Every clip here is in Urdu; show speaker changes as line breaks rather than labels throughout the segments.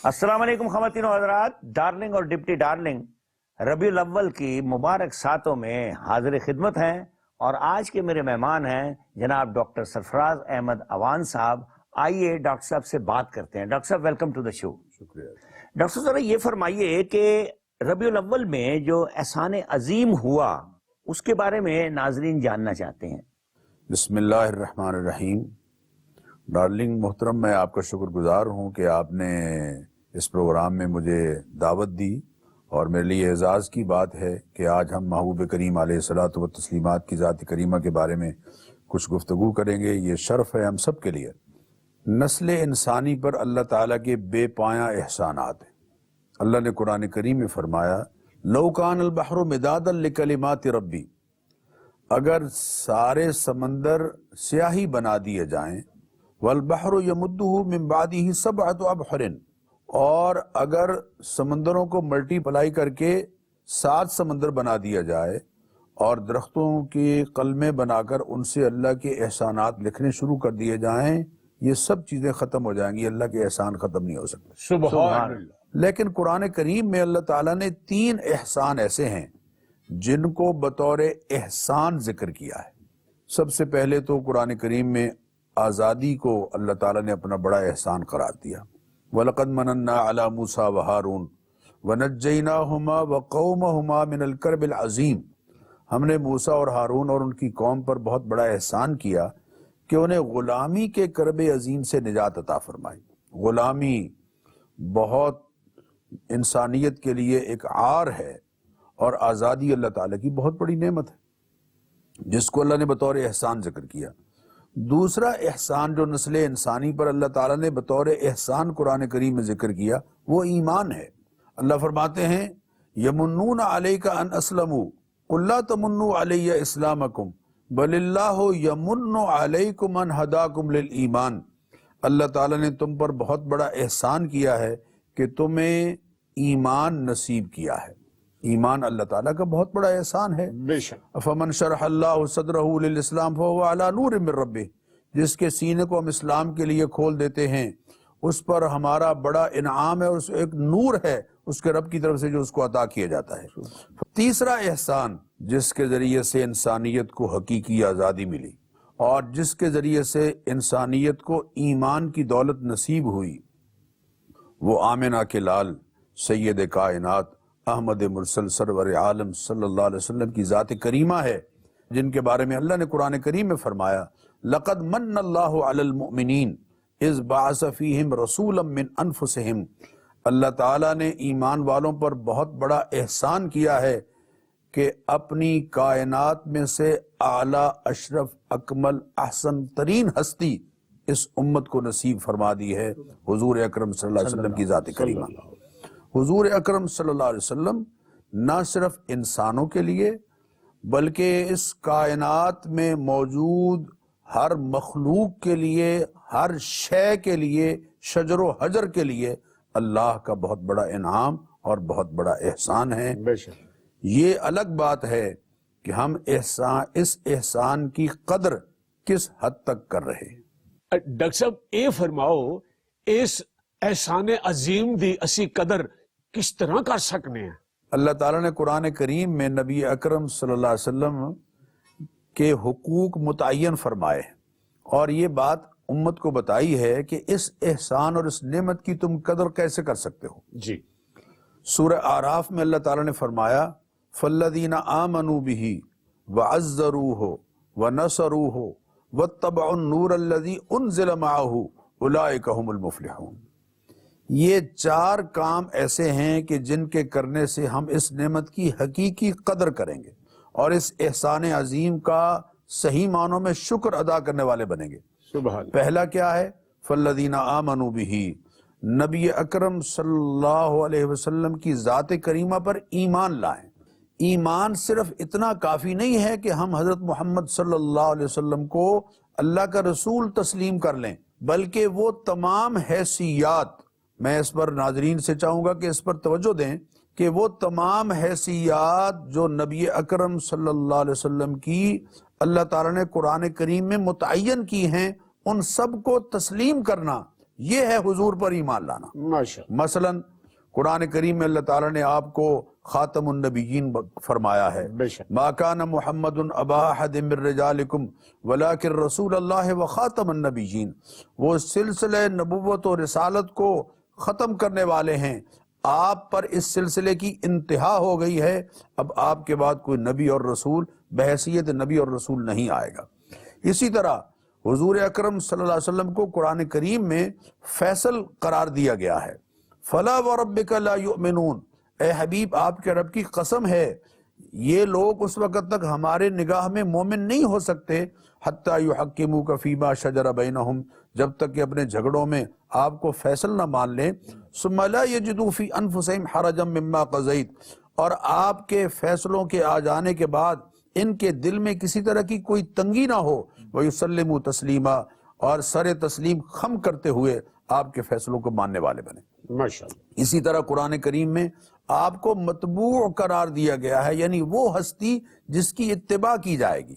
السلام علیکم خواتین و حضرات، ڈارلنگ اور ڈپٹی ڈارلنگ ربیع الاول کی مبارک ساتوں میں حاضر خدمت ہیں، اور آج کے میرے مہمان ہیں جناب ڈاکٹر سرفراز احمد اوان صاحب۔ آئیے ڈاکٹر صاحب سے بات کرتے ہیں۔ ڈاکٹر صاحب ویلکم ٹو دا شو۔
شکریہ۔
ڈاکٹر صاحب ذرا یہ فرمائیے کہ ربیع الاول میں جو احسان عظیم ہوا اس کے بارے میں ناظرین جاننا چاہتے ہیں۔
بسم اللہ الرحمن الرحیم۔ ڈارلنگ محترم، میں آپ کا شکر گزار ہوں کہ آپ نے اس پروگرام میں مجھے دعوت دی، اور میرے لیے اعزاز کی بات ہے کہ آج ہم محبوب کریم علیہ الصلوۃ والتسلیمات کی ذات کریمہ کے بارے میں کچھ گفتگو کریں گے۔ یہ شرف ہے ہم سب کے لیے۔ نسل انسانی پر اللہ تعالیٰ کے بے پایاں احسانات ہیں۔ اللہ نے قرآن کریم میں فرمایا، لو کان البحر مدادا لکلمات ربی، اگر سارے سمندر سیاہی بنا دیے جائیں، والبحر یمدہ من بعدہ سبعۃ ابحر، اور اگر سمندروں کو ملٹی پلائی کر کے 7 سمندر بنا دیا جائے، اور درختوں کے قلمیں بنا کر ان سے اللہ کے احسانات لکھنے شروع کر دیے جائیں، یہ سب چیزیں ختم ہو جائیں گی، اللہ کے احسان ختم نہیں ہو سکتے۔
سبحان اللہ۔
لیکن قرآن کریم میں اللہ تعالیٰ نے 3 احسان ایسے ہیں جن کو بطور احسان ذکر کیا ہے۔ سب سے پہلے تو قرآن کریم میں آزادی کو اللہ تعالیٰ نے اپنا بڑا احسان قرار دیا۔ وَلَقَدْ مَنَنَّا عَلَى مُوسَىٰ وَهَارُونَ وَنَجَّيْنَاهُمَا وَقَوْمَهُمَا مِنَ الْكَرْبِ الْعَظِيمِ، ہم نے موسیٰ اور ہارون اور ان کی قوم پر بہت بڑا احسان کیا کہ انہیں غلامی کے کرب عظیم سے نجات عطا فرمائی۔ غلامی بہت انسانیت کے لیے ایک عار ہے، اور آزادی اللہ تعالیٰ کی بہت بڑی نعمت ہے جس کو اللہ نے بطور احسان ذکر کیا۔ دوسرا احسان جو نسل انسانی پر اللہ تعالیٰ نے بطور احسان قرآن کریم میں ذکر کیا، وہ ایمان ہے۔ اللہ فرماتے ہیں، یمنون علیک ان اسلموا قل لا تمنوا علی اسلامکم بل اللہ یمن علیکم ان ہداکم للایمان۔ اللہ تعالیٰ نے تم پر بہت بڑا احسان کیا ہے کہ تمہیں ایمان نصیب کیا ہے۔ ایمان اللہ تعالیٰ کا بہت بڑا احسان ہے۔
بے شک۔
فمن شرح اللہ صدرہ للاسلام فهو علی نور من ربہ، جس کے سینے کو ہم اسلام کے لیے کھول دیتے ہیں، اس پر ہمارا بڑا انعام ہے، اور اس ایک نور ہے اس کے رب کی طرف سے جو اس کو عطا کیا جاتا ہے۔ تیسرا احسان جس کے ذریعے سے انسانیت کو حقیقی آزادی ملی، اور جس کے ذریعے سے انسانیت کو ایمان کی دولت نصیب ہوئی، وہ آمنہ کے لال سید کائنات احمد مرسل سرور عالم صلی اللہ علیہ وسلم کی ذات کریمہ ہے، جن کے بارے میں اللہ نے قرآن کریم میں فرمایا، لقد من اللہ علی المؤمنین اذ بعث فیہم رسولا من انفسہم۔ اللہ تعالیٰ نے ایمان والوں پر بہت بڑا احسان کیا ہے کہ اپنی کائنات میں سے اعلیٰ، اشرف، اکمل، احسن ترین ہستی اس امت کو نصیب فرما دی ہے، حضور اکرم صلی اللہ علیہ وسلم کی ذات کریمہ۔ حضور اکرم صلی اللہ علیہ وسلم نہ صرف انسانوں کے لیے بلکہ اس کائنات میں موجود ہر مخلوق کے لیے، ہر شے کے لیے، شجر و حجر کے لیے اللہ کا بہت بڑا انعام اور بہت بڑا احسان ہے۔ یہ الگ بات ہے کہ ہم اس احسان کی قدر کس حد تک کر رہے ہیں۔
ڈاکٹر صاحب یہ فرماؤ، اس احسان عظیم دی اسی قدر کس طرح کر سکنے ہیں؟
اللہ تعالیٰ نے قرآن کریم میں نبی اکرم صلی اللہ علیہ وسلم کے حقوق متعین فرمائے، اور یہ بات امت کو بتائی ہے کہ اس احسان اور اس نعمت کی تم قدر کیسے کر سکتے ہو۔
جی۔
سورہ اعراف میں اللہ تعالیٰ نے فرمایا، فالذین آمنوا بہ وعزروہ ونصروہ واتبعوا النور الذی انزل معہ اولئک ھم المفلحون۔ یہ 4 کام ایسے ہیں کہ جن کے کرنے سے ہم اس نعمت کی حقیقی قدر کریں گے، اور اس احسان عظیم کا صحیح معنوں میں شکر ادا کرنے والے بنیں گے۔
سبحان۔
پہلا کیا ہے؟ فالذین آمنوا بہ، نبی اکرم صلی اللہ علیہ وسلم کی ذات کریمہ پر ایمان لائیں۔ ایمان صرف اتنا کافی نہیں ہے کہ ہم حضرت محمد صلی اللہ علیہ وسلم کو اللہ کا رسول تسلیم کر لیں، بلکہ وہ تمام حیثیات، میں اس پر ناظرین سے چاہوں گا کہ اس پر توجہ دیں، کہ وہ تمام حیثیات جو نبی اکرم صلی اللہ علیہ وسلم کی اللہ تعالیٰ نے قرآن کریم میں متعین کی ہیں، ان سب کو تسلیم کرنا، یہ ہے حضور پر ایمان لانا۔
ماشاءاللہ۔
مثلاً قرآن کریم میں اللہ تعالیٰ نے آپ کو خاتم النبیین فرمایا ہے،
بے شک۔
ما کان محمد ابا احد من رجالکم ولکن رسول اللہ و خاتم النبیین، وہ سلسلہ نبوت و رسالت کو ختم کرنے والے ہیں، آپ پر اس سلسلے کی انتہا ہو گئی ہے، اب آپ کے بعد کوئی نبی اور رسول بحیثیت نبی اور رسول نہیں آئے گا۔ اسی طرح حضور اکرم صلی اللہ علیہ وسلم کو قرآن کریم میں فیصل قرار دیا گیا ہے، فلا وربک لا یؤمنون، اے حبیب آپ کے رب کی قسم ہے یہ لوگ اس وقت تک ہمارے نگاہ میں مومن نہیں ہو سکتے حتی یحکموک فیما شجر بینہم، جب تک کہ اپنے جھگڑوں میں آپ کو فیصل نہ مان لیں، ثم لا یجدوا فی انفسہم حرجا مما قضیت، اور آپ کے فیصلوں کے آ جانے کے بعد ان کے دل میں کسی طرح کی کوئی تنگی نہ ہو، وَيُسَلِّمُوا تَسْلِيمًا، اور سر تسلیم خم کرتے ہوئے آپ کے فیصلوں کو ماننے والے بنے۔
ماشاءاللہ۔
اسی طرح قرآن کریم میں آپ کو متبوع قرار دیا گیا ہے، یعنی وہ ہستی جس کی اتباع کی جائے گی۔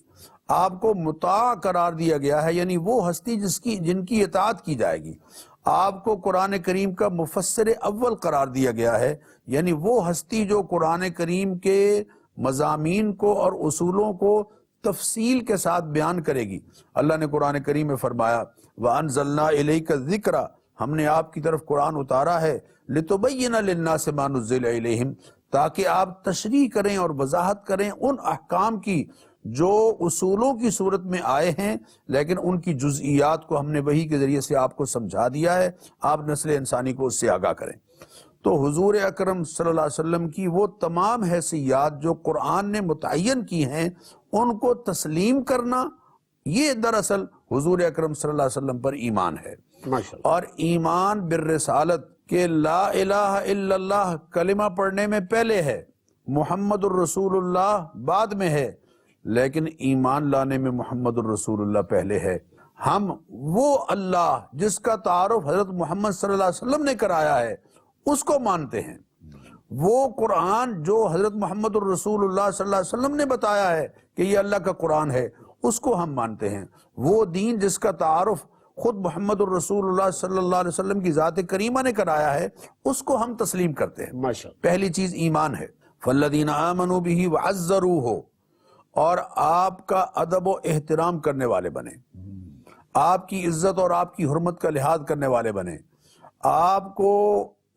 آپ کو مطاع قرار دیا گیا ہے، یعنی وہ ہستی جن کی اطاعت کی جائے گی۔ آپ کو قرآن کریم کا مفسر اول قرار دیا گیا ہے، یعنی وہ ہستی جو قرآن کریم کے مضامین کو اور اصولوں کو تفصیل کے ساتھ بیان کرے گی۔ اللہ نے قرآن کریم میں فرمایا وَأَنزَلْنَا إِلَيْكَ الذِّكْرَ، ہم نے آپ کی طرف قرآن اتارا ہے، لِتُبَيِّنَ لِلنَّاسِ مَا نُزِّلَ إِلَيْهِمْ، تاکہ آپ تشریح کریں اور وضاحت کریں ان احکام کی جو اصولوں کی صورت میں آئے ہیں، لیکن ان کی جزئیات کو ہم نے وحی کے ذریعے سے آپ کو سمجھا دیا ہے، آپ نسل انسانی کو اس سے آگاہ کریں۔ تو حضور اکرم صلی اللہ علیہ وسلم کی وہ تمام حیثیات جو قرآن نے متعین کی ہیں ان کو تسلیم کرنا، یہ دراصل حضور اکرم صلی اللہ علیہ وسلم پر ایمان ہے۔
ماشاءاللہ۔
اور ایمان بالرسالت کہ لا الہ الا اللہ کلمہ پڑھنے میں پہلے ہے، محمد الرسول اللہ بعد میں ہے، لیکن ایمان لانے میں محمد الرسول اللہ پہلے ہے۔ ہم وہ اللہ جس کا تعارف حضرت محمد صلی اللہ علیہ وسلم نے کرایا ہے اس کو مانتے ہیں، وہ قرآن جو حضرت محمد الرسول اللہ صلی اللہ علیہ وسلم نے بتایا ہے کہ یہ اللہ کا قرآن ہے اس کو ہم مانتے ہیں، وہ دین جس کا تعارف خود محمد الرسول اللہ صلی اللہ علیہ وسلم کی ذات کریمہ نے کرایا ہے اس کو ہم تسلیم کرتے ہیں۔
ماشاءاللہ۔
پہلی چیز ایمان ہے، فالذین آمنوا بہ وعزروہ، اور آپ کا ادب و احترام کرنے والے بنے، آپ کی عزت اور آپ کی حرمت کا لحاظ کرنے والے بنے، آپ کو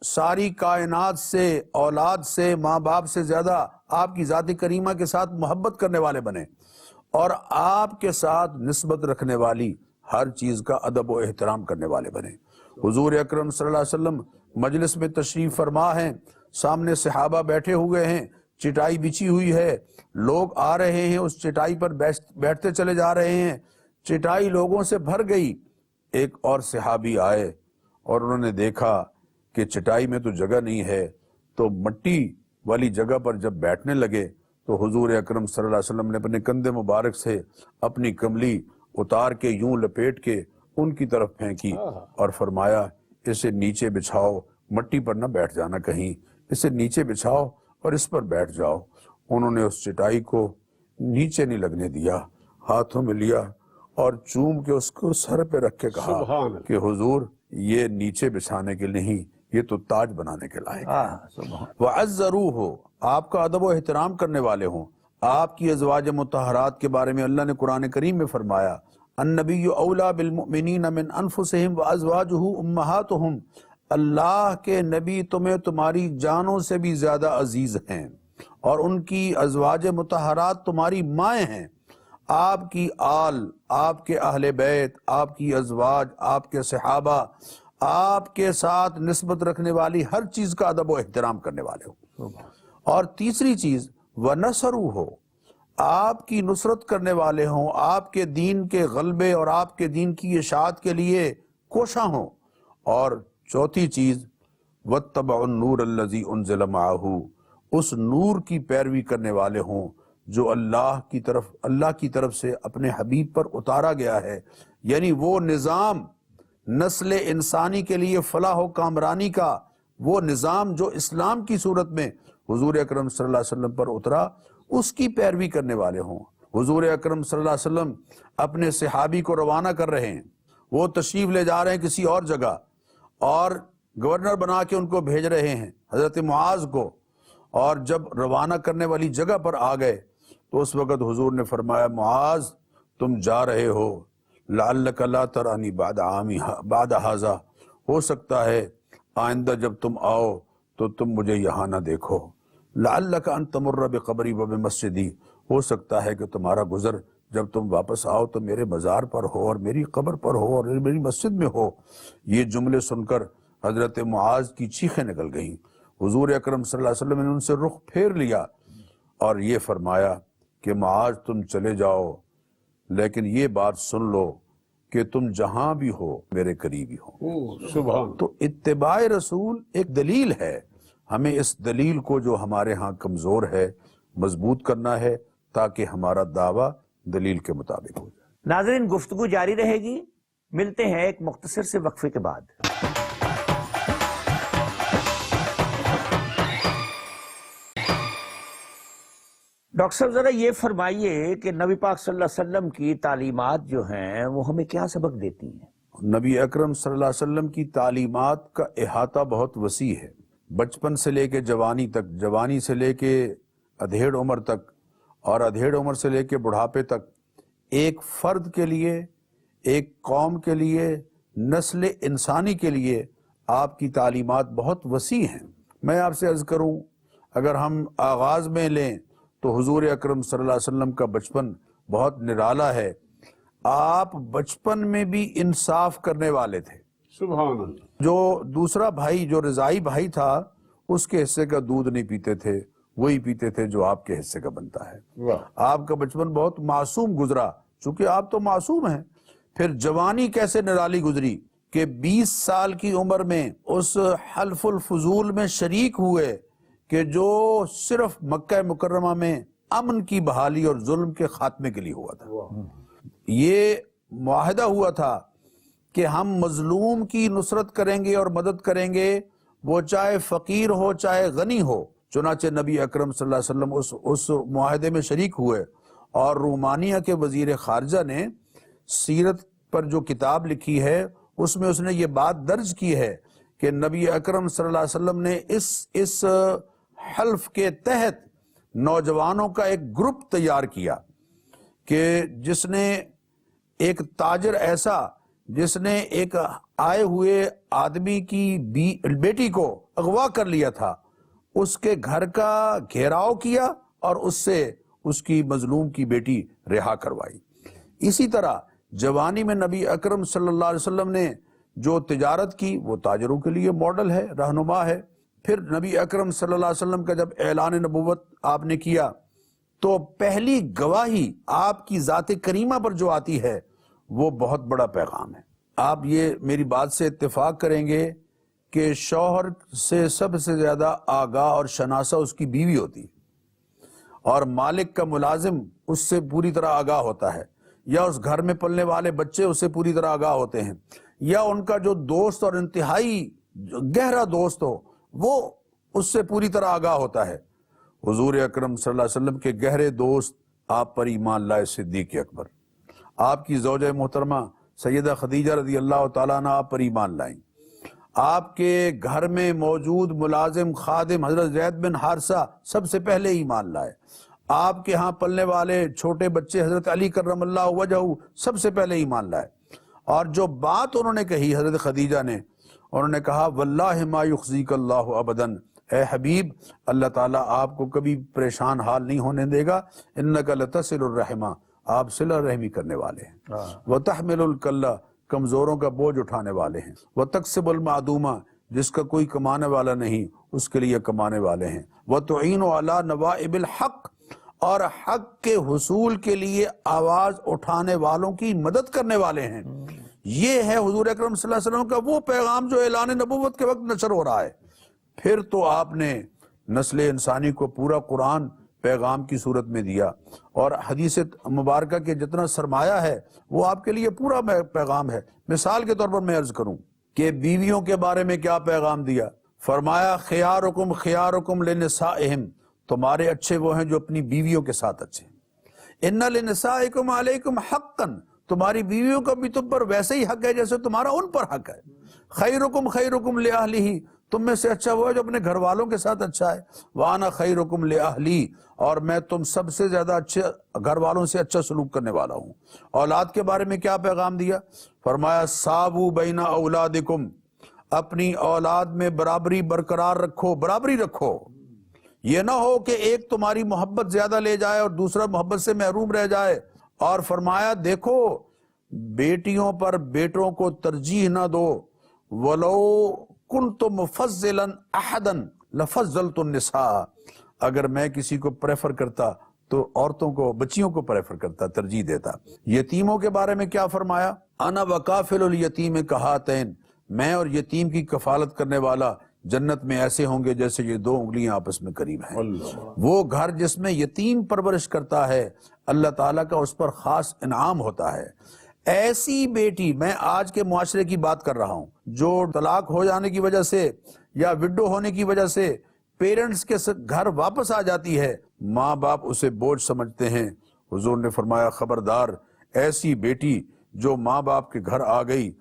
ساری کائنات سے، اولاد سے، ماں باپ سے زیادہ آپ کی ذات کریمہ کے ساتھ محبت کرنے والے بنے، اور آپ کے ساتھ نسبت رکھنے والی ہر چیز کا ادب و احترام کرنے والے بنے۔ حضور اکرم صلی اللہ علیہ وسلم مجلس میں تشریف فرما ہیں، سامنے صحابہ بیٹھے ہوئے ہیں، چٹائی بچھی ہوئی ہے، لوگ آ رہے ہیں، اس چٹائی پر بیٹھتے چلے جا رہے ہیں، چٹائی لوگوں سے بھر گئی۔ ایک اور صحابی آئے اور انہوں نے دیکھا کہ چٹائی میں تو جگہ نہیں ہے، تو مٹی والی جگہ پر جب بیٹھنے لگے تو حضور اکرم صلی اللہ علیہ وسلم نے اپنے کندھے مبارک سے اپنی کملی اتار کے یوں لپیٹ کے ان کی طرف پھینکی اور فرمایا اسے نیچے بچھاؤ، مٹی پر نہ بیٹھ جانا کہیں، اسے نیچے بچھاؤ اور اس پر بیٹھ جاؤ۔ انہوں نے اس چٹائی کو نیچے نہیں لگنے دیا، ہاتھوں میں لیا اور چوم کے اس کو سر پہ رکھ کے کہا
سبحان اللہ۔
کہ حضور یہ نیچے بچھانے کے نہیں، یہ تو تاج بنانے کے لائق ہے۔ وَعَزَّرُوهُ، آپ کا ادب و احترام کرنے والے ہوں۔ آپ کی ازواج مطہرات کے بارے میں اللہ نے قرآن کریم میں فرمایا النبی اولا بالمؤمنین من انفسہم وازواجہ امہاتہم، اللہ کے نبی تمہیں تمہاری جانوں سے بھی زیادہ عزیز ہیں اور ان کی ازواج مطہرات تمہاری مائیں ہیں۔ آپ کی آل، آپ کے اہل بیت، آپ کی ازواج، آپ کے صحابہ، آپ کے ساتھ نسبت رکھنے والی ہر چیز کا ادب و احترام کرنے والے ہو۔ اور تیسری چیز وَنَصَرُوهُ، آپ کی نصرت کرنے والے ہوں، آپ کے دین کے غلبے اور آپ کے دین کی اشاعت کے لیے کوشاں ہوں۔ اور چوتھی چیز وَاتَّبَعُوا النُّورَ الَّذِي أُنزِلَ مَعَهُ، اس نور کی پیروی کرنے والے ہوں جو اللہ کی طرف سے اپنے حبیب پر اتارا گیا ہے، یعنی وہ نظام نسل انسانی کے لیے فلاح و کامرانی کا وہ نظام جو اسلام کی صورت میں حضور اکرم صلی اللہ علیہ وسلم پر اترا، اس کی پیروی کرنے والے ہوں۔ حضور اکرم صلی اللہ علیہ وسلم اپنے صحابی کو روانہ کر رہے ہیں، وہ تشریف لے جا رہے ہیں کسی اور جگہ، اور گورنر بنا کے ان کو بھیج رہے ہیں حضرت معاذ کو، اور جب روانہ کرنے والی جگہ پر آ گئے تو اس وقت حضور نے فرمایا معاذ تم جا رہے ہو، لعلک لا ترانی بعد ھذا، ہو سکتا ہے آئندہ جب تم آؤ تو تم مجھے یہاں نہ دیکھو، لعلک ان تمر بقبری وبمسجدی، ہو سکتا ہے کہ تمہارا گزر جب تم واپس آؤ تو میرے مزار پر ہو اور میری قبر پر ہو اور میری مسجد میں ہو۔ یہ جملے سن کر حضرت معاذ کی چیخیں نکل گئیں۔ حضور اکرم صلی اللہ علیہ وسلم نے ان سے رخ پھیر لیا اور یہ فرمایا کہ معاذ تم چلے جاؤ، لیکن یہ بات سن لو کہ تم جہاں بھی ہو میرے قریبی ہو۔
سبحان۔
تو اتباع رسول ایک دلیل ہے، ہمیں اس دلیل کو جو ہمارے ہاں کمزور ہے مضبوط کرنا ہے تاکہ ہمارا دعویٰ دلیل کے مطابق ہو جائے۔
ناظرین، گفتگو جاری رہے گی، ملتے ہیں ایک مختصر سے وقفے کے بعد۔ ڈاکٹر صاحب ذرا یہ فرمائیے کہ نبی پاک صلی اللہ علیہ وسلم کی تعلیمات جو ہیں وہ ہمیں کیا سبق دیتی ہیں؟
نبی اکرم صلی اللہ علیہ وسلم کی تعلیمات کا احاطہ بہت وسیع ہے، بچپن سے لے کے جوانی تک، جوانی سے لے کے ادھیڑ عمر تک، اور ادھیڑ عمر سے لے کے بڑھاپے تک، ایک فرد کے لیے، ایک قوم کے لیے، نسل انسانی کے لیے آپ کی تعلیمات بہت وسیع ہیں۔ میں آپ سے عرض کروں، اگر ہم آغاز میں لیں تو حضور اکرم صلی اللہ علیہ وسلم کا بچپن بہت نرالا ہے۔ آپ بچپن میں بھی انصاف کرنے والے تھے۔
سبحان اللہ۔
جو دوسرا بھائی، جو رضائی بھائی تھا، اس کے حصے کا دودھ نہیں پیتے تھے، وہی پیتے تھے جو آپ کے حصے کا بنتا ہے۔
واہ۔
آپ کا بچپن بہت معصوم گزرا، چونکہ آپ تو معصوم ہیں۔ پھر جوانی کیسے نرالی گزری کہ 20 سال کی عمر میں اس حلف الفضول میں شریک ہوئے کہ جو صرف مکہ مکرمہ میں امن کی بحالی اور ظلم کے خاتمے کے لیے ہوا تھا۔ یہ معاہدہ ہوا تھا کہ ہم مظلوم کی نصرت کریں گے اور مدد کریں گے، وہ چاہے فقیر ہو چاہے غنی ہو۔ چنانچہ نبی اکرم صلی اللہ علیہ وسلم اس معاہدے میں شریک ہوئے، اور رومانیہ کے وزیر خارجہ نے سیرت پر جو کتاب لکھی ہے اس میں اس نے یہ بات درج کی ہے کہ نبی اکرم صلی اللہ علیہ وسلم نے اس حلف کے تحت نوجوانوں کا ایک گروپ تیار کیا کہ جس نے ایک تاجر ایسا جس نے ایک آئے ہوئے آدمی کی بیٹی کو اغوا کر لیا تھا، اس کے گھر کا گھیراؤ کیا اور اس سے اس کی مظلوم کی بیٹی رہا کروائی۔ اسی طرح جوانی میں نبی اکرم صلی اللہ علیہ وسلم نے جو تجارت کی وہ تاجروں کے لیے ماڈل ہے، رہنما ہے۔ پھر نبی اکرم صلی اللہ علیہ وسلم کا جب اعلان نبوت آپ نے کیا تو پہلی گواہی آپ کی ذات کریمہ پر جو آتی ہے وہ بہت بڑا پیغام ہے۔ آپ یہ میری بات سے اتفاق کریں گے کہ شوہر سے سب سے زیادہ آگاہ اور شناسہ اس کی بیوی ہوتی ہے، اور مالک کا ملازم اس سے پوری طرح آگاہ ہوتا ہے، یا اس گھر میں پلنے والے بچے اس سے پوری طرح آگاہ ہوتے ہیں، یا ان کا جو دوست اور انتہائی گہرا دوست ہو وہ اس سے پوری طرح آگاہ ہوتا ہے۔ حضور اکرم صلی اللہ علیہ وسلم کے گہرے دوست آپ پر ایمان لائے صدیق اکبر، آپ کی زوجہ محترمہ سیدہ خدیجہ رضی اللہ تعالیٰ عنہ آپ پر ایمان لائیں، آپ کے گھر میں موجود ملازم خادم حضرت زید بن حارثہ سب سے پہلے ایمان لائے، آپ کے ہاں پلنے والے چھوٹے بچے حضرت علی کرم اللہ وجہہ سب سے پہلے ایمان لائے۔ اور جو بات انہوں نے کہی حضرت خدیجہ نے، انہوں نے کہا واللہ ما یخزیک اللہ ابدا، اے حبیب اللہ تعالیٰ آپ کو کبھی پریشان حال نہیں ہونے دے گا، انک لتصل الرحمہ، آپ صلہ رحمی کرنے والے ہیں، وتحمل الکلہ، کمزوروں کا بوجھ اٹھانے والے ہیں، وتکسب المعدومہ، جس کا کوئی کمانے والا نہیں اس کے لیے کمانے والے ہیں، وتعین علی نوائب الحق، اور حق کے حصول کے لیے آواز اٹھانے والوں کی مدد کرنے والے ہیں۔ یہ ہے حضور اکرم صلی اللہ علیہ وسلم کا وہ پیغام جو اعلان نبوت کے وقت نشر ہو رہا ہے۔ پھر تو آپ نے نسل انسانی کو پورا قرآن پیغام کی صورت میں دیا، اور حدیث مبارکہ کے جتنا سرمایہ ہے وہ آپ کے لیے پورا پیغام ہے۔ مثال کے طور پر میں عرض کروں کہ بیویوں کے بارے میں کیا پیغام دیا، فرمایا خیارکم خیارکم لنسائہم، تمہارے اچھے وہ ہیں جو اپنی بیویوں کے ساتھ اچھے ہیں، ان لنسائکم علیکم حقا، تمہاری بیویوں کا بھی تم پر ویسے ہی حق ہے جیسے تمہارا ان پر حق ہے، خیرکم خیرکم لأہلہ، تم میں سے اچھا وہ ہے جو اپنے گھر والوں کے ساتھ اچھا ہے، وانا خیرکم لأہلی، اور میں تم سب سے زیادہ اچھے گھر والوں سے اچھا سلوک کرنے والا ہوں۔ اولاد کے بارے میں کیا پیغام دیا؟ فرمایا ساووا بین اولادکم، اپنی اولاد میں برابری برقرار رکھو، برابری رکھو، یہ نہ ہو کہ ایک تمہاری محبت زیادہ لے جائے اور دوسرا محبت سے محروم رہ جائے۔ اور فرمایا دیکھو بیٹیوں پر بیٹوں کو ترجیح نہ دو، وَلَوْ كُنْتُ مُفَضِّلًا أَحَدًا لَفَضَّلْتُ النِّسَاءَ، اگر میں کسی کو پریفر کرتا تو عورتوں کو، بچیوں کو پریفر کرتا، ترجیح دیتا۔ یتیموں کے بارے میں کیا فرمایا؟ انا وکافل الیتیم کہاتین، میں اور یتیم کی کفالت کرنے والا جنت میں ایسے ہوں گے جیسے یہ دو انگلیاں آپس میں قریب ہیں۔ وہ گھر جس میں یتیم پرورش کرتا ہے اللہ تعالیٰ کا اس پر خاص انعام ہوتا ہے۔ ایسی بیٹی، میں آج کے معاشرے کی بات کر رہا ہوں، جو طلاق ہو جانے کی وجہ سے یا وڈو ہونے کی وجہ سے پیرنٹس کے گھر واپس آ جاتی ہے، ماں باپ اسے بوجھ سمجھتے ہیں۔ حضور نے فرمایا خبردار، ایسی بیٹی جو ماں باپ کے گھر آ گئی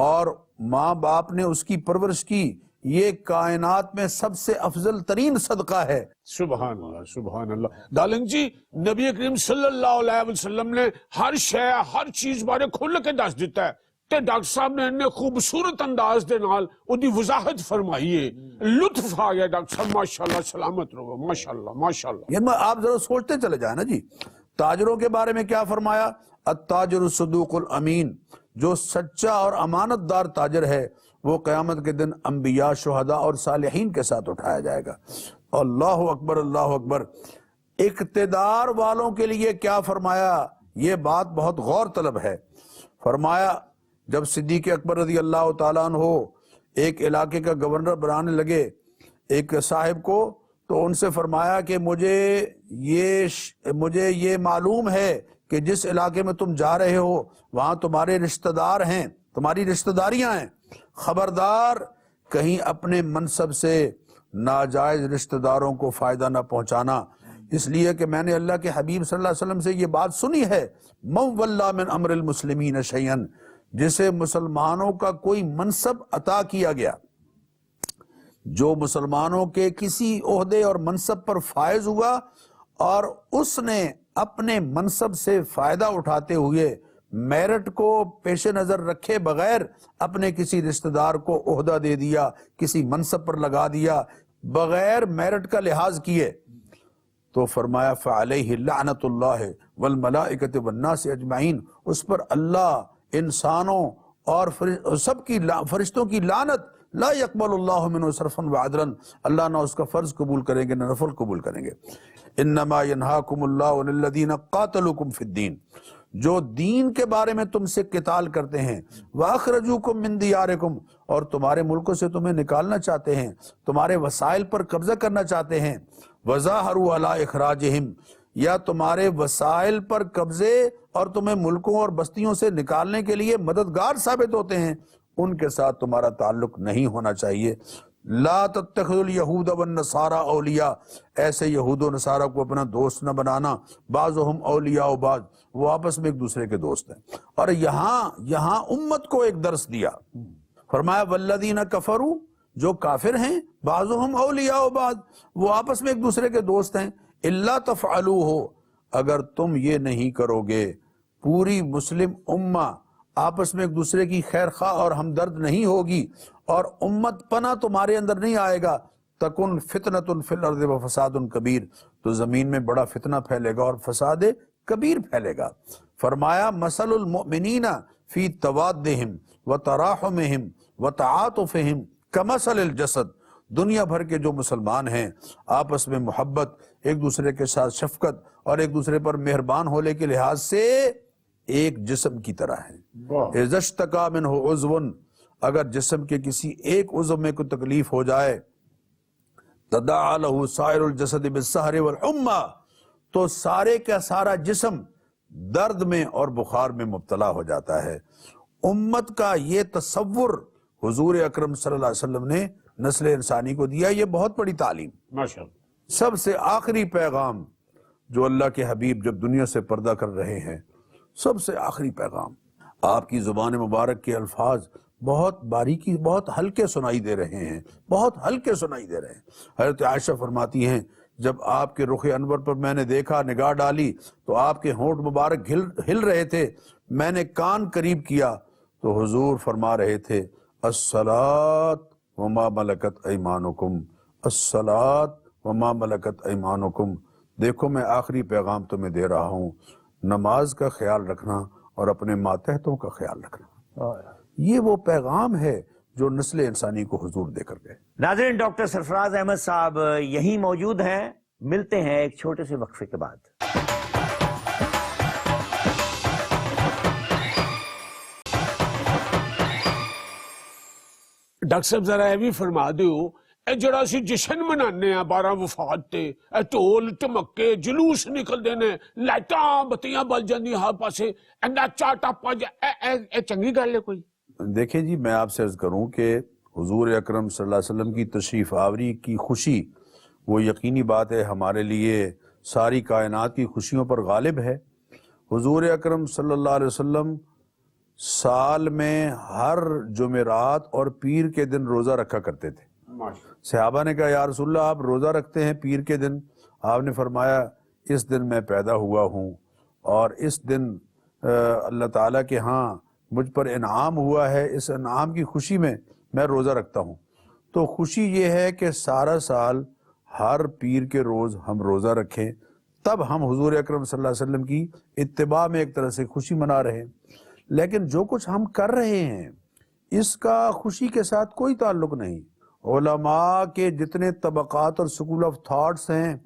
اور ماں باپ نے اس کی پرورش کی، یہ کائنات میں سب سے افضل ترین صدقہ ہے۔
سبحان اللہ، سبحان اللہ۔ ڈارلنگ جی، نبی کریم صلی اللہ علیہ وسلم نے ہر شے، ہر چیز بارے کھل کے دس دیتا ہے، تے ڈاکٹر صاحب نے انہیں خوبصورت انداز دے نال اودی وضاحت فرمائی ہے۔ لطف آ گیا ڈاکٹر صاحب، ماشاءاللہ، سلامت رہو، ماشاءاللہ ماشاءاللہ۔
یہ آپ ذرا سوچتے چلے جائیں نا جی۔ تاجروں کے بارے میں کیا فرمایا؟ التاجر الصدوق الامین، جو سچا اور امانت دار تاجر ہے وہ قیامت کے دن انبیاء، شہداء اور صالحین کے ساتھ اٹھایا جائے گا۔ اللہ اکبر، اللہ اکبر۔ اقتدار والوں کے لیے کیا فرمایا؟ یہ بات بہت غور طلب ہے۔ فرمایا جب صدیق اکبر رضی اللہ تعالیٰ عنہ ایک علاقے کا گورنر بنانے لگے ایک صاحب کو، تو ان سے فرمایا کہ مجھے یہ معلوم ہے کہ جس علاقے میں تم جا رہے ہو وہاں تمہارے رشتہ دار ہیں، تمہاری رشتہ داریاں ہیں، خبردار کہیں اپنے منصب سے ناجائز رشتہ داروں کو فائدہ نہ پہنچانا، اس لیے کہ میں نے اللہ کے حبیب صلی اللہ علیہ وسلم سے یہ بات سنی ہے، من ولی من امر المسلمین شیئا، جسے مسلمانوں کا کوئی منصب عطا کیا گیا، جو مسلمانوں کے کسی عہدے اور منصب پر فائز ہوا اور اس نے اپنے منصب سے فائدہ اٹھاتے ہوئے میرٹ کو پیش نظر رکھے بغیر اپنے کسی رشتہ دار کو عہدہ دے دیا، کسی منصب پر لگا دیا بغیر میرٹ کا لحاظ کیے، تو فرمایا فعلیہ لعنت اللہ والملائکۃ والناس اجمعین، اس پر اللہ، انسانوں اور سب کی فرشتوں کی لعنت، لا یقبل اللہ منہ صرفا وعدلا، اللہ نہ اس کا فرض قبول کریں گے نہ نفل قبول کریں گے۔ انما ینہاکم اللہ عن الذین قاتلوکم فی الدین، جو دین کے بارے میں تم سے قتال کرتے ہیں، وَأَخْرَجُوكُم مِّن دِيَارِكُمْ، اور تمہارے ملکوں سے تمہیں نکالنا چاہتے ہیں، تمہارے وسائل پر قبضہ کرنا چاہتے ہیں، وَظَاهَرُوا عَلَىٰ إِخْرَاجِهِمْ، یا تمہارے وسائل پر قبضے اور تمہیں ملکوں اور بستیوں سے نکالنے کے لیے مددگار ثابت ہوتے ہیں، ان کے ساتھ تمہارا تعلق نہیں ہونا چاہیے۔ لا تتخذوا اليہود والنصارى اولیاء، ایسے یہود و نصارہ کو اپنا دوست نہ بنانا، بعضهم اولیاء بعض، وہ آپس میں ایک دوسرے کے دوست ہیں۔ اور یہاں امت کو ایک درس دیا، فرمایا والذین کفروا، جو کافر ہیں، بعضهم اولیاء بعض، وہ آپس میں ایک دوسرے کے دوست ہیں، الا تفعلوہ، اگر تم یہ نہیں کرو گے، پوری مسلم امہ آپس میں ایک دوسرے کی خیر خواہ اور ہمدرد نہیں ہوگی اور امت پناہ تمہارے اندر نہیں آئے گا، تکن فتنۃ فی الارض وفساد کبیر، تو زمین میں بڑا فتنہ پھیلے گا اور فساد کبیر پھیلے گا۔ فرمایا مثل المؤمنین فی توادہم وتراحمہم وتعاطفہم کمثل الجسد، دنیا بھر کے جو مسلمان ہیں آپس میں محبت، ایک دوسرے کے ساتھ شفقت اور ایک دوسرے پر مہربان ہونے کے لحاظ سے ایک جسم کی طرح ہے۔ اذا اشتکا منہ عضو، اگر جسم کے کسی ایک عضو میں کوئی تکلیف ہو جائے، تداعی لہ سائر الجسد بالسہر والحمى، تو سارے کا سارا جسم درد میں اور بخار میں مبتلا ہو جاتا ہے۔ امت کا یہ تصور حضور اکرم صلی اللہ علیہ وسلم نے نسل انسانی کو دیا، یہ بہت بڑی تعلیم۔
ماشاءاللہ۔
سب سے آخری پیغام جو اللہ کے حبیب جب دنیا سے پردہ کر رہے ہیں، سب سے آخری پیغام، آپ کی زبان مبارک کے الفاظ بہت باریکی، بہت ہلکے سنائی دے رہے ہیں، بہت ہلکے سنائی دے رہے ہیں۔ حضرت عائشہ فرماتی ہیں جب آپ کے رخ انور پر میں نے دیکھا، نگاہ ڈالی تو آپ کے ہونٹ مبارک ہل رہے تھے، میں نے کان قریب کیا تو حضور فرما رہے تھے الصلاۃ وما ملکت ایمانکم، الصلاۃ وما ملکت ایمانکم۔ دیکھو میں آخری پیغام تمہیں دے رہا ہوں، نماز کا خیال رکھنا اور اپنے ماتحتوں کا خیال رکھنا۔ یہ وہ پیغام ہے جو نسل انسانی کو حضور دے کر گئے۔
ناظرین، ڈاکٹر سرفراز احمد صاحب یہیں موجود ہیں، ملتے ہیں ایک چھوٹے سے وقفے کے بعد۔
ڈاکٹر صاحب ذرا یہ بھی فرما دیو، اے جڑا اسی جشن منانے ہیں 12 وفات تے، اے ٹول ٹمکے جلوس نکل دینے، لائٹاں بتیاں بل جاندی ہر پاسے، ناچا ٹاپا اے چنگی گل ہے کوئی؟
دیکھیں جی، میں آپ سے عرض کروں کہ حضور اکرم صلی اللہ علیہ وسلم کی تشریف آوری کی خوشی، وہ یقینی بات ہے ہمارے لیے ساری کائنات کی خوشیوں پر غالب ہے۔ حضور اکرم صلی اللہ علیہ وسلم سال میں ہر جمعرات اور پیر کے دن روزہ رکھا کرتے تھے۔ صحابہ نے کہا یا رسول اللہ آپ روزہ رکھتے ہیں پیر کے دن؟ آپ نے فرمایا اس دن میں پیدا ہوا ہوں اور اس دن اللہ تعالیٰ کے ہاں مجھ پر انعام ہوا ہے، اس انعام کی خوشی میں میں روزہ رکھتا ہوں۔ تو خوشی یہ ہے کہ سارا سال ہر پیر کے روز ہم روزہ رکھیں، تب ہم حضور اکرم صلی اللہ علیہ وسلم کی اتباع میں ایک طرح سے خوشی منا رہے ہیں۔ لیکن جو کچھ ہم کر رہے ہیں اس کا خوشی کے ساتھ کوئی تعلق نہیں۔ علماء کے جتنے طبقات اور سکول آف تھاٹس ہیں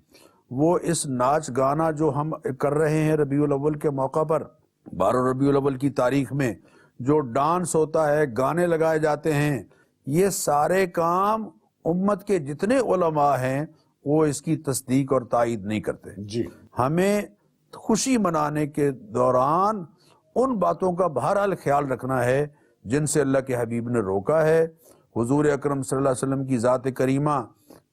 وہ اس ناچ گانا جو ہم کر رہے ہیں ربیع الاول کے موقع پر، 12 ربیع الاول کی تاریخ میں جو ڈانس ہوتا ہے، گانے لگائے جاتے ہیں، یہ سارے کام امت کے جتنے علماء ہیں وہ اس کی تصدیق اور تائید نہیں کرتے۔
جی،
ہمیں خوشی منانے کے دوران ان باتوں کا بہرحال خیال رکھنا ہے جن سے اللہ کے حبیب نے روکا ہے۔ حضور اکرم صلی اللہ علیہ وسلم کی ذات کریمہ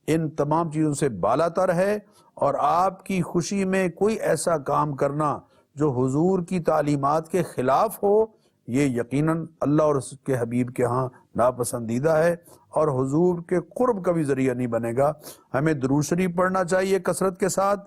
ان تمام چیزوں سے بالا تر ہے، اور آپ کی خوشی میں کوئی ایسا کام کرنا جو حضور کی تعلیمات کے خلاف ہو، یہ یقیناً اللہ اور اس کے حبیب کے ہاں ناپسندیدہ ہے اور حضور کے قرب کا بھی ذریعہ نہیں بنے گا۔ ہمیں درود شریف پڑھنا چاہیے کثرت کے ساتھ،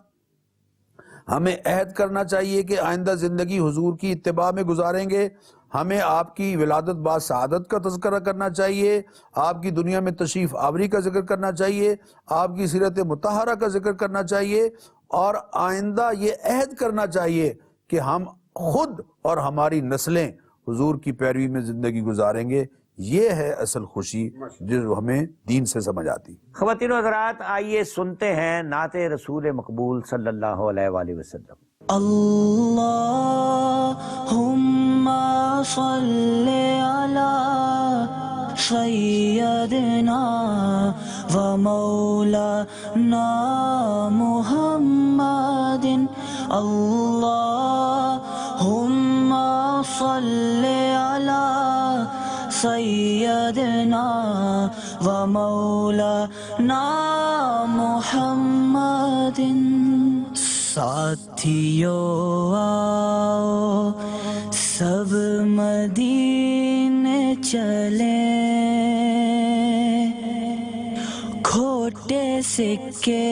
ہمیں عہد کرنا چاہیے کہ آئندہ زندگی حضور کی اتباع میں گزاریں گے، ہمیں آپ کی ولادت با سعادت کا تذکرہ کرنا چاہیے، آپ کی دنیا میں تشریف آوری کا ذکر کرنا چاہیے، آپ کی سیرت مطہرہ کا ذکر کرنا چاہیے، اور آئندہ یہ عہد کرنا چاہیے کہ ہم خود اور ہماری نسلیں حضور کی پیروی میں زندگی گزاریں گے۔ یہ ہے اصل خوشی جو ہمیں دین سے سمجھ آتی۔
خواتین و حضرات، آئیے سنتے ہیں نعت رسول مقبول صلی اللہ علیہ وآلہ وسلم۔
اللہم صلی علی سیدنا و مولانا محمد، اللہم صلی علی سیدنا و مولانا محمد۔ ساتھیو آؤ سب مدینے چلیں، کھوٹے سکے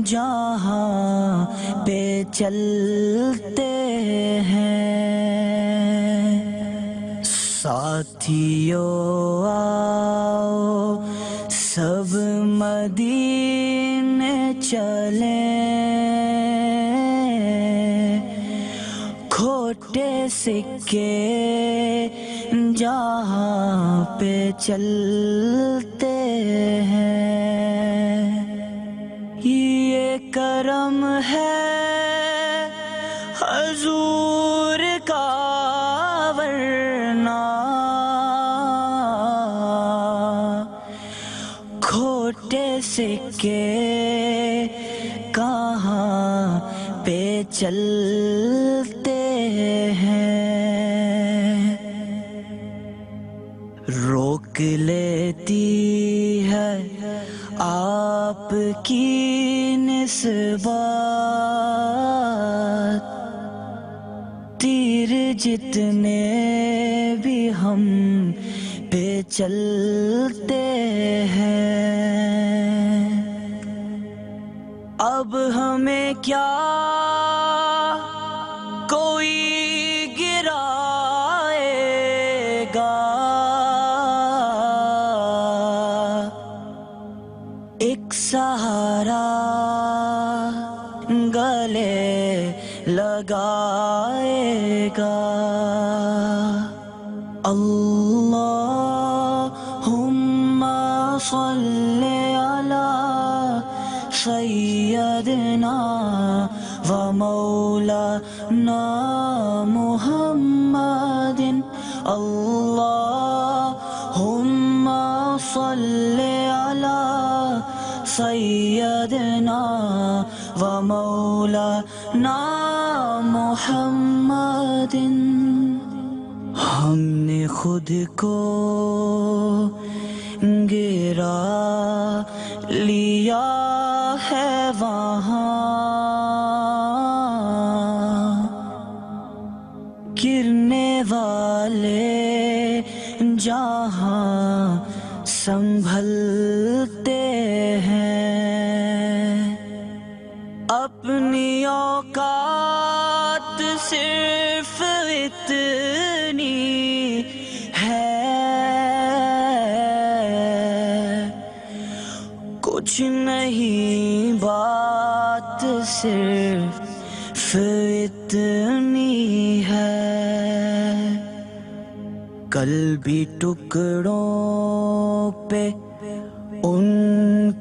جہاں پہ چلتے ہیں۔ ساتھیو آؤ سب مدینے چلیں، کھوٹے سکے جہاں پہ چلتے ہیں۔ یہ کرم ہے حضور کا ورنہ کھوٹے سکے کہاں پہ چلتے ہیں۔ روک لیتی ہے آپ کی نسبت، تیر جتنے بھی ہم ہم پہ چلتے ہیں، اب ہمیں کیا کوئی گرائے گا، ایک سہارا گلے لگائے گا۔ اللہم صل علی سیدنا و مولانا محمد، اللہم صل علی سیدنا و مولانا محمد۔ ہم نے خود کو گرا لیا ہے وہاں، گرنے والے جہاں سنبھلتے ہیں، اپنی اوقات صرف اتنی ہے، کچھ نہیں بات صرف اتنی ہے، کل بھی ٹکڑوں پہ ان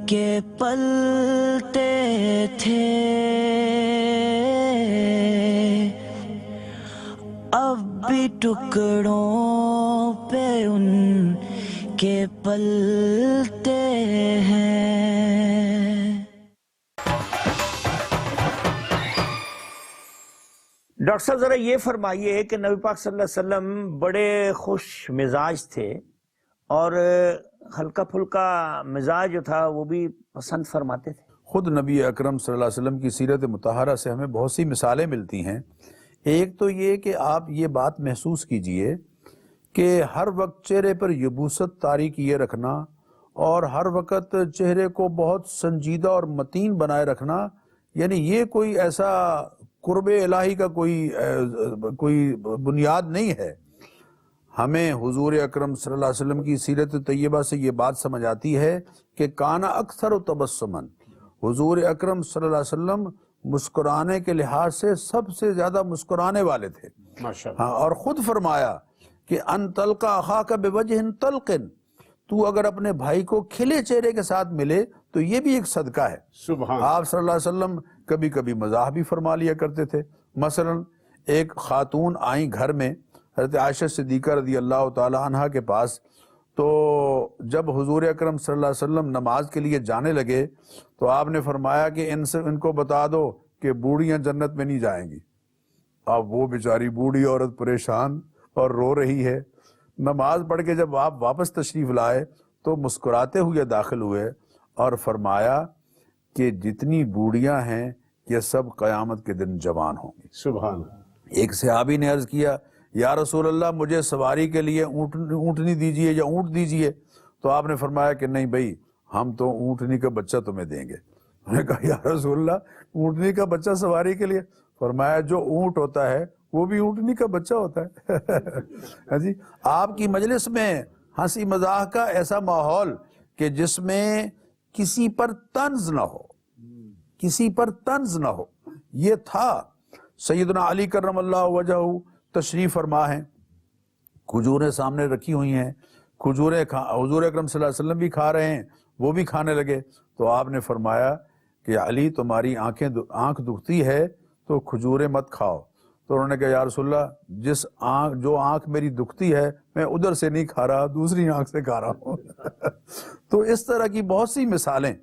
کے پلتے تھے، اب بھی ٹکڑوں پہ ان کے پلتے ہیں۔
ڈاکٹر صاحب ذرا یہ فرمائیے کہ نبی پاک صلی اللہ علیہ وسلم بڑے خوش مزاج تھے اور ہلکا پھلکا مزاج جو تھا وہ بھی پسند فرماتے تھے۔
خود نبی اکرم صلی اللہ علیہ وسلم کی سیرت مطہرہ سے ہمیں بہت سی مثالیں ملتی ہیں۔ ایک تو یہ کہ آپ یہ بات محسوس کیجئے کہ ہر وقت چہرے پر یبوست طاری کیے رکھنا اور ہر وقت چہرے کو بہت سنجیدہ اور متین بنائے رکھنا، یعنی یہ کوئی ایسا قرب الہی کا کوئی بنیاد نہیں ہے۔ ہمیں حضور اکرم صلی اللہ علیہ وسلم کی سیرت طیبہ سے یہ بات سمجھ آتی ہے کہ کانا اکثر تبسمن، حضور اکرم صلی اللہ علیہ وسلم مسکرانے کے لحاظ سے سب سے زیادہ مسکرانے والے تھے۔
ماشاءاللہ۔
ہاں، اور خود فرمایا کہ ان تلقا اخاک بوجہ طلق، تو اگر اپنے بھائی کو کھلے چہرے کے ساتھ ملے تو یہ بھی ایک صدقہ ہے۔
سبحان
آپ صلی اللہ علیہ وسلم کبھی کبھی مزاح بھی فرما لیا کرتے تھے۔ مثلا ایک خاتون آئیں گھر میں حضرت عائشہ صدیقہ رضی اللہ تعالی عنہ کے پاس، تو جب حضور اکرم صلی اللہ علیہ وسلم نماز کے لیے جانے لگے تو آپ نے فرمایا کہ ان کو بتا دو کہ بوڑھیاں جنت میں نہیں جائیں گی۔ اب وہ بیچاری بوڑھی عورت پریشان اور رو رہی ہے۔ نماز پڑھ کے جب آپ واپس تشریف لائے تو مسکراتے ہوئے داخل ہوئے اور فرمایا کہ جتنی بوڑھیاں ہیں یہ سب قیامت کے دن جوان ہوں گی۔
سبحان اللہ۔
ایک صحابی نے عرض کیا یا رسول اللہ مجھے سواری کے لیے اونٹنی دیجئے یا اونٹ دیجئے، تو آپ نے فرمایا کہ نہیں بھائی، ہم تو اونٹنی کا بچہ تمہیں دیں گے۔ میں نے کہا یا رسول اللہ اونٹنی کا بچہ سواری کے لیے؟ فرمایا جو اونٹ ہوتا ہے وہ بھی اونٹنی کا بچہ ہوتا ہے۔ جی، آپ کی مجلس میں ہنسی مزاح کا ایسا ماحول کہ جس میں کسی پر طنز نہ ہو، کسی پر طنز نہ ہو، یہ تھا۔ سیدنا علی کرم اللہ وجہہ تشریف فرما ہیں، کھجوریں سامنے رکھی ہوئی ہیں، کھجوریں حضور اکرم صلی اللہ علیہ وسلم بھی کھا رہے ہیں، وہ بھی کھانے لگے، تو آپ نے فرمایا کہ علی تمہاری آنکھ دکھتی ہے تو کھجوریں مت کھاؤ۔ تو انہوں نے کہا یا رسول اللہ جو آنکھ میری دکھتی ہے میں ادھر سے نہیں کھا رہا، دوسری آنکھ سے کھا رہا ہوں۔ تو اس طرح کی بہت سی مثالیں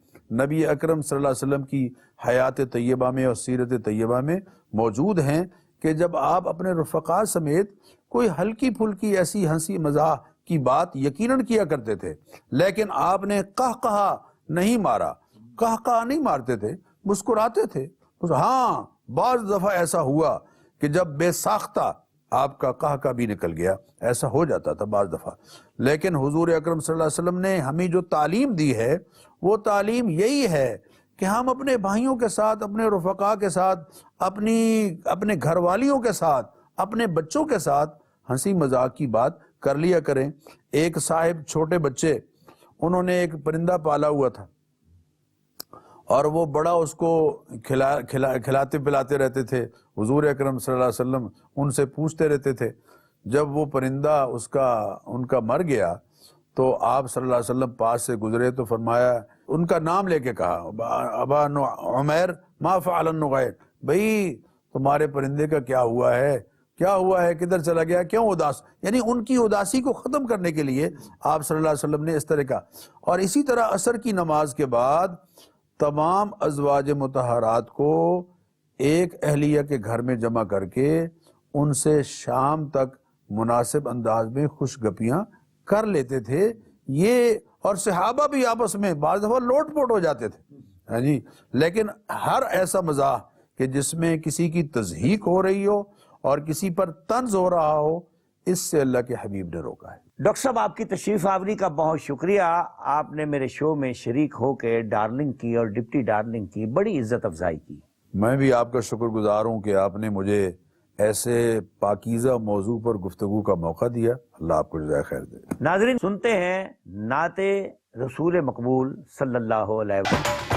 نبی اکرم صلی اللہ علیہ وسلم کی حیات طیبہ میں اور سیرت طیبہ میں موجود ہیں کہ جب آپ اپنے رفقاء سمیت کوئی ہلکی پھلکی ایسی ہنسی مزاح کی بات یقیناً کیا کرتے تھے، لیکن آپ نے قہقہا نہیں مارا، قہقہا نہیں مارتے تھے، مسکراتے تھے۔ ہاں بعض دفعہ ایسا ہوا کہ جب بے ساختہ آپ کا قہقہ بھی نکل گیا، ایسا ہو جاتا تھا بعض دفعہ۔ لیکن حضور اکرم صلی اللہ علیہ وسلم نے ہمیں جو تعلیم دی ہے وہ تعلیم یہی ہے کہ ہم اپنے بھائیوں کے ساتھ، اپنے رفقا کے ساتھ، اپنے گھر والیوں کے ساتھ، اپنے بچوں کے ساتھ ہنسی مذاق کی بات کر لیا کریں۔ ایک صاحب چھوٹے بچے، انہوں نے ایک پرندہ پالا ہوا تھا اور وہ بڑا اس کو کھلاتے پلاتے رہتے تھے۔ حضور اکرم صلی اللہ علیہ وسلم ان سے پوچھتے رہتے تھے۔ جب وہ پرندہ ان کا مر گیا تو آپ صلی اللہ علیہ وسلم پاس سے گزرے تو فرمایا، ان کا نام لے کے کہا، ابا عمیر ما فعل النغیر، بھئی تمہارے پرندے کا کیا ہوا ہے، کیا ہوا ہے، کدھر چلا گیا، کیوں اداس؟ یعنی ان کی اداسی کو ختم کرنے کے لیے آپ صلی اللہ علیہ وسلم نے اس طرح کا۔ اور اسی طرح عصر کی نماز کے بعد تمام ازواج مطہرات کو ایک اہلیہ کے گھر میں جمع کر کے ان سے شام تک مناسب انداز میں خوش گپیاں کر لیتے تھے۔ یہ اور صحابہ بھی آپس میں بعض دفعہ لوٹ پوٹ ہو جاتے تھے، ہاں جی، لیکن ہر ایسا مزاح کہ جس میں کسی کی تضحیک ہو رہی ہو اور کسی پر طنز ہو رہا ہو، اس سے اللہ کے حبیب نے روکا ہے۔
ڈاکٹر صاحب آپ کی تشریف آوری کا بہت شکریہ، آپ نے میرے شو میں شریک ہو کے ڈارلنگ کی اور ڈپٹی ڈارلنگ کی بڑی عزت افزائی کی۔
میں بھی آپ کا شکر گزار ہوں کہ آپ نے مجھے ایسے پاکیزہ موضوع پر گفتگو کا موقع دیا۔ اللہ آپ کو جزائے خیر دے۔
ناظرین سنتے ہیں نعت رسول مقبول صلی اللہ علیہ وسلم۔